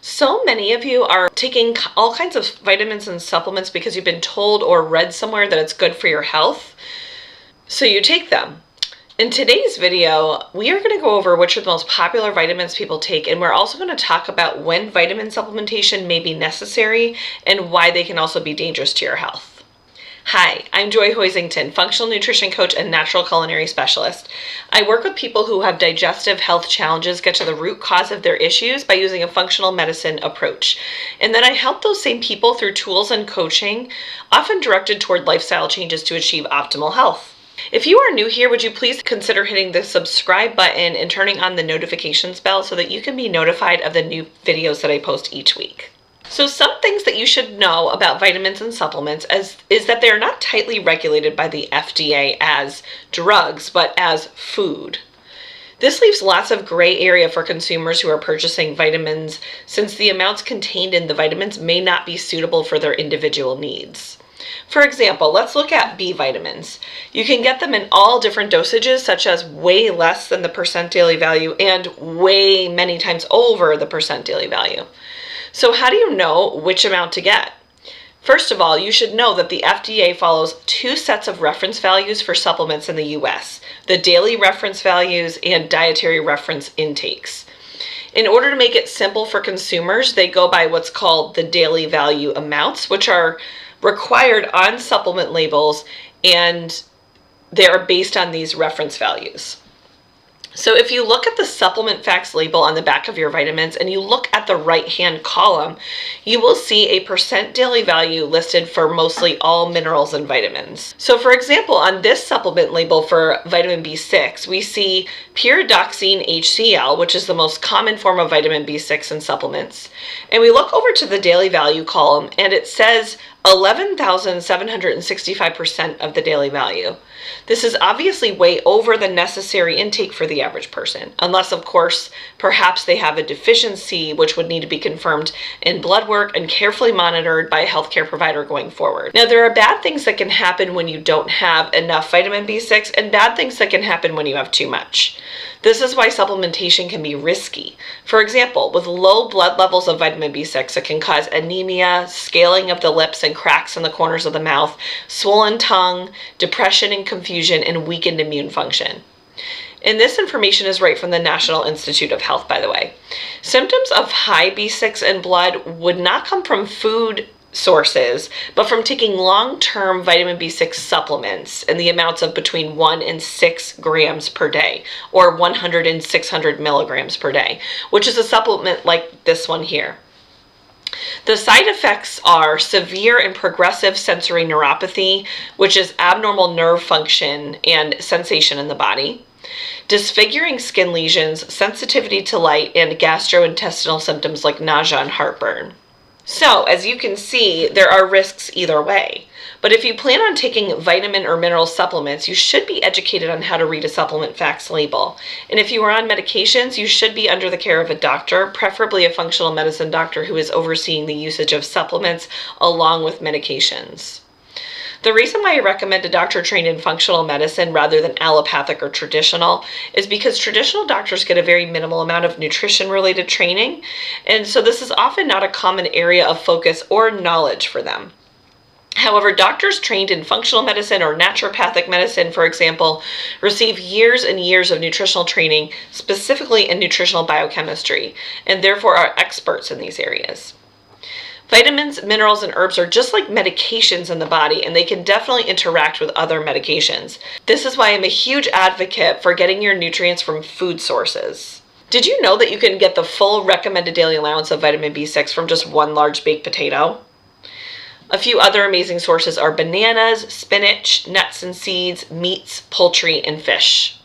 So many of you are taking all kinds of vitamins and supplements because you've been told or read somewhere that it's good for your health. So you take them. In today's video, we are going to go over which are the most popular vitamins people take, and we're also going to talk about when vitamin supplementation may be necessary and why they can also be dangerous to your health. Hi, I'm Joy Hoisington, functional nutrition coach and natural culinary specialist. I work with people who have digestive health challenges get to the root cause of their issues by using a functional medicine approach. And then I help those same people through tools and coaching, often directed toward lifestyle changes to achieve optimal health. If you are new here, would you please consider hitting the subscribe button and turning on the notifications bell so that you can be notified of the new videos that I post each week. So some things that you should know about vitamins and supplements is that they're not tightly regulated by the FDA as drugs, but as food. This leaves lots of gray area for consumers who are purchasing vitamins, since the amounts contained in the vitamins may not be suitable for their individual needs. For example, let's look at B vitamins. You can get them in all different dosages, such as way less than the percent daily value and way many times over the percent daily value. So how do you know which amount to get? First of all, you should know that the FDA follows two sets of reference values for supplements in the US, the daily reference values and dietary reference intakes. In order to make it simple for consumers, they go by what's called the daily value amounts, which are required on supplement labels, and they are based on these reference values. So if you look at the supplement facts label on the back of your vitamins and you look at the right-hand column, you will see a percent daily value listed for mostly all minerals and vitamins. So for example, on this supplement label for vitamin B6, we see pyridoxine HCl, which is the most common form of vitamin B6 in supplements. And we look over to the daily value column and it says 11,765% of the daily value. This is obviously way over the necessary intake for the average person, unless of course perhaps they have a deficiency, which would need to be confirmed in blood work and carefully monitored by a healthcare provider going forward. Now, there are bad things that can happen when you don't have enough vitamin B6 and bad things that can happen when you have too much. This is why supplementation can be risky. For example, with low blood levels of vitamin B6, it can cause anemia, scaling of the lips and cracks in the corners of the mouth, swollen tongue, depression and confusion, and weakened immune function. And this information is right from the National Institute of Health, by the way. Symptoms of high B6 in blood would not come from food sources, but from taking long-term vitamin B6 supplements in the amounts of between 1 and 6 grams per day, or 100 and 600 milligrams per day, which is a supplement like this one here. The side effects are severe and progressive sensory neuropathy, which is abnormal nerve function and sensation in the body, disfiguring skin lesions, sensitivity to light, and gastrointestinal symptoms like nausea and heartburn. So, as you can see, there are risks either way. But if you plan on taking vitamin or mineral supplements, you should be educated on how to read a supplement facts label. And if you are on medications, you should be under the care of a doctor, preferably a functional medicine doctor who is overseeing the usage of supplements along with medications. The reason why I recommend a doctor trained in functional medicine rather than allopathic or traditional is because traditional doctors get a very minimal amount of nutrition-related training, and so this is often not a common area of focus or knowledge for them. However, doctors trained in functional medicine or naturopathic medicine, for example, receive years and years of nutritional training, specifically in nutritional biochemistry, and therefore are experts in these areas. Vitamins, minerals, and herbs are just like medications in the body, and they can definitely interact with other medications. This is why I'm a huge advocate for getting your nutrients from food sources. Did you know that you can get the full recommended daily allowance of vitamin B6 from just one large baked potato? A few other amazing sources are bananas, spinach, nuts and seeds, meats, poultry, and fish.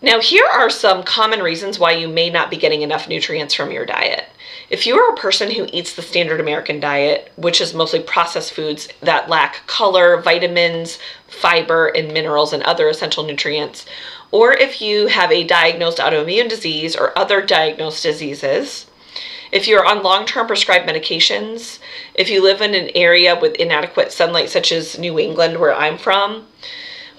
Now, here are some common reasons why you may not be getting enough nutrients from your diet. If you are a person who eats the standard American diet, which is mostly processed foods that lack color, vitamins, fiber, and minerals and other essential nutrients, or if you have a diagnosed autoimmune disease or other diagnosed diseases, if you're on long-term prescribed medications, if you live in an area with inadequate sunlight such as New England where I'm from,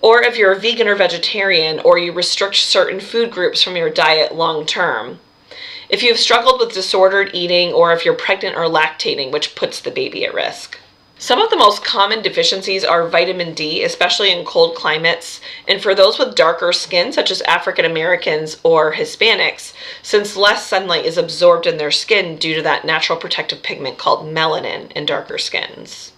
or if you're a vegan or vegetarian or you restrict certain food groups from your diet long-term, if you've struggled with disordered eating, or if you're pregnant or lactating, which puts the baby at risk. Some of the most common deficiencies are vitamin D, especially in cold climates, and for those with darker skin, such as African Americans or Hispanics, since less sunlight is absorbed in their skin due to that natural protective pigment called melanin in darker skins.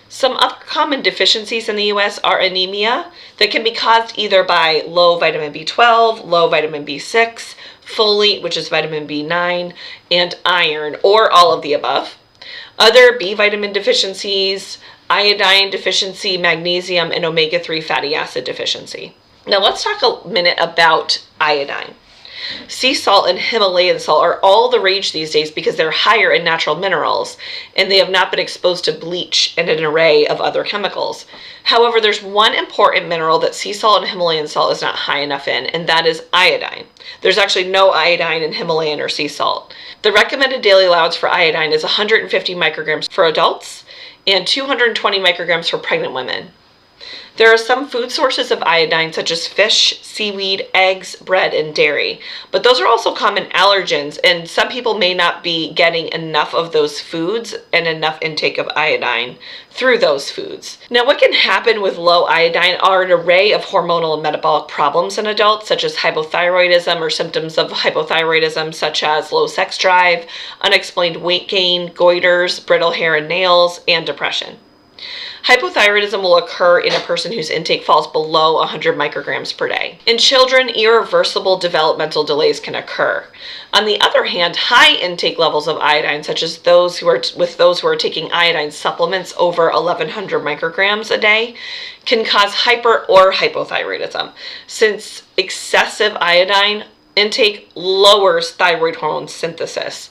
Some other common deficiencies in the U.S. are anemia that can be caused either by low vitamin B12, low vitamin B6, folate, which is vitamin B9, and iron, or all of the above. Other B vitamin deficiencies, iodine deficiency, magnesium, and omega-3 fatty acid deficiency. Now let's talk a minute about iodine. Sea salt and Himalayan salt are all the rage these days because they're higher in natural minerals and they have not been exposed to bleach and an array of other chemicals. However, there's one important mineral that sea salt and Himalayan salt is not high enough in, and that is iodine. There's actually no iodine in Himalayan or sea salt. The recommended daily allowance for iodine is 150 micrograms for adults and 220 micrograms for pregnant women. There are some food sources of iodine such as fish, seaweed, eggs, bread, and dairy, but those are also common allergens, and some people may not be getting enough of those foods and enough intake of iodine through those foods. Now, what can happen with low iodine are an array of hormonal and metabolic problems in adults, such as hypothyroidism or symptoms of hypothyroidism such as low sex drive, unexplained weight gain, goiters, brittle hair and nails, and depression. Hypothyroidism will occur in a person whose intake falls below 100 micrograms per day. In children, irreversible developmental delays can occur. On the other hand, high intake levels of iodine, such as those who are taking iodine supplements over 1100 micrograms a day, can cause hyper or hypothyroidism, since excessive iodine intake lowers thyroid hormone synthesis.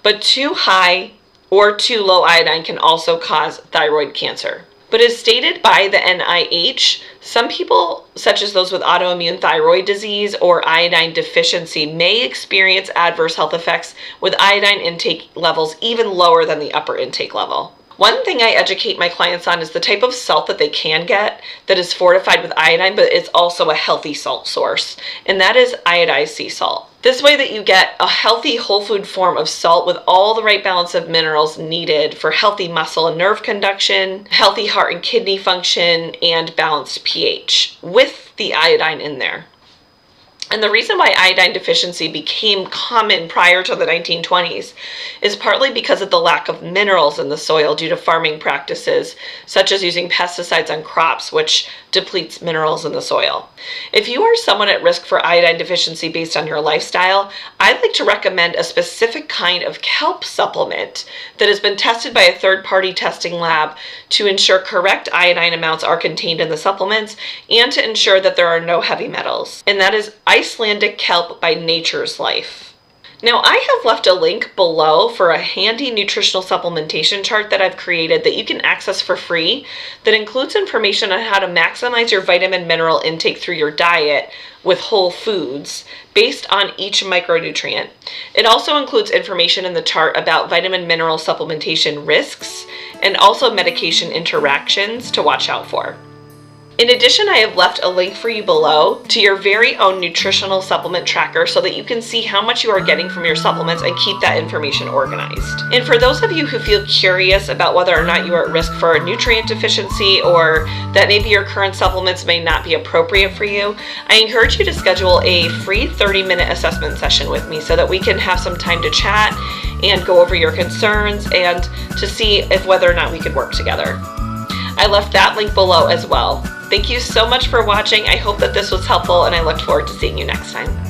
But too high or too low iodine can also cause thyroid cancer. But as stated by the NIH, some people, such as those with autoimmune thyroid disease or iodine deficiency, may experience adverse health effects with iodine intake levels even lower than the upper intake level. One thing I educate my clients on is the type of salt that they can get that is fortified with iodine, but it's also a healthy salt source, and that is iodized sea salt. This way that you get a healthy whole food form of salt with all the right balance of minerals needed for healthy muscle and nerve conduction, healthy heart and kidney function, and balanced pH with the iodine in there. And the reason why iodine deficiency became common prior to the 1920s is partly because of the lack of minerals in the soil due to farming practices, such as using pesticides on crops, which depletes minerals in the soil. If you are someone at risk for iodine deficiency based on your lifestyle, I'd like to recommend a specific kind of kelp supplement that has been tested by a third-party testing lab to ensure correct iodine amounts are contained in the supplements and to ensure that there are no heavy metals. And that is Icelandic kelp by Nature's Life. Now, I have left a link below for a handy nutritional supplementation chart that I've created that you can access for free that includes information on how to maximize your vitamin mineral intake through your diet with whole foods based on each micronutrient. It also includes information in the chart about vitamin mineral supplementation risks and also medication interactions to watch out for. In addition, I have left a link for you below to your very own nutritional supplement tracker so that you can see how much you are getting from your supplements and keep that information organized. And for those of you who feel curious about whether or not you are at risk for a nutrient deficiency or that maybe your current supplements may not be appropriate for you, I encourage you to schedule a free 30-minute assessment session with me so that we can have some time to chat and go over your concerns and to see if whether or not we could work together. I left that link below as well. Thank you so much for watching. I hope that this was helpful, and I look forward to seeing you next time.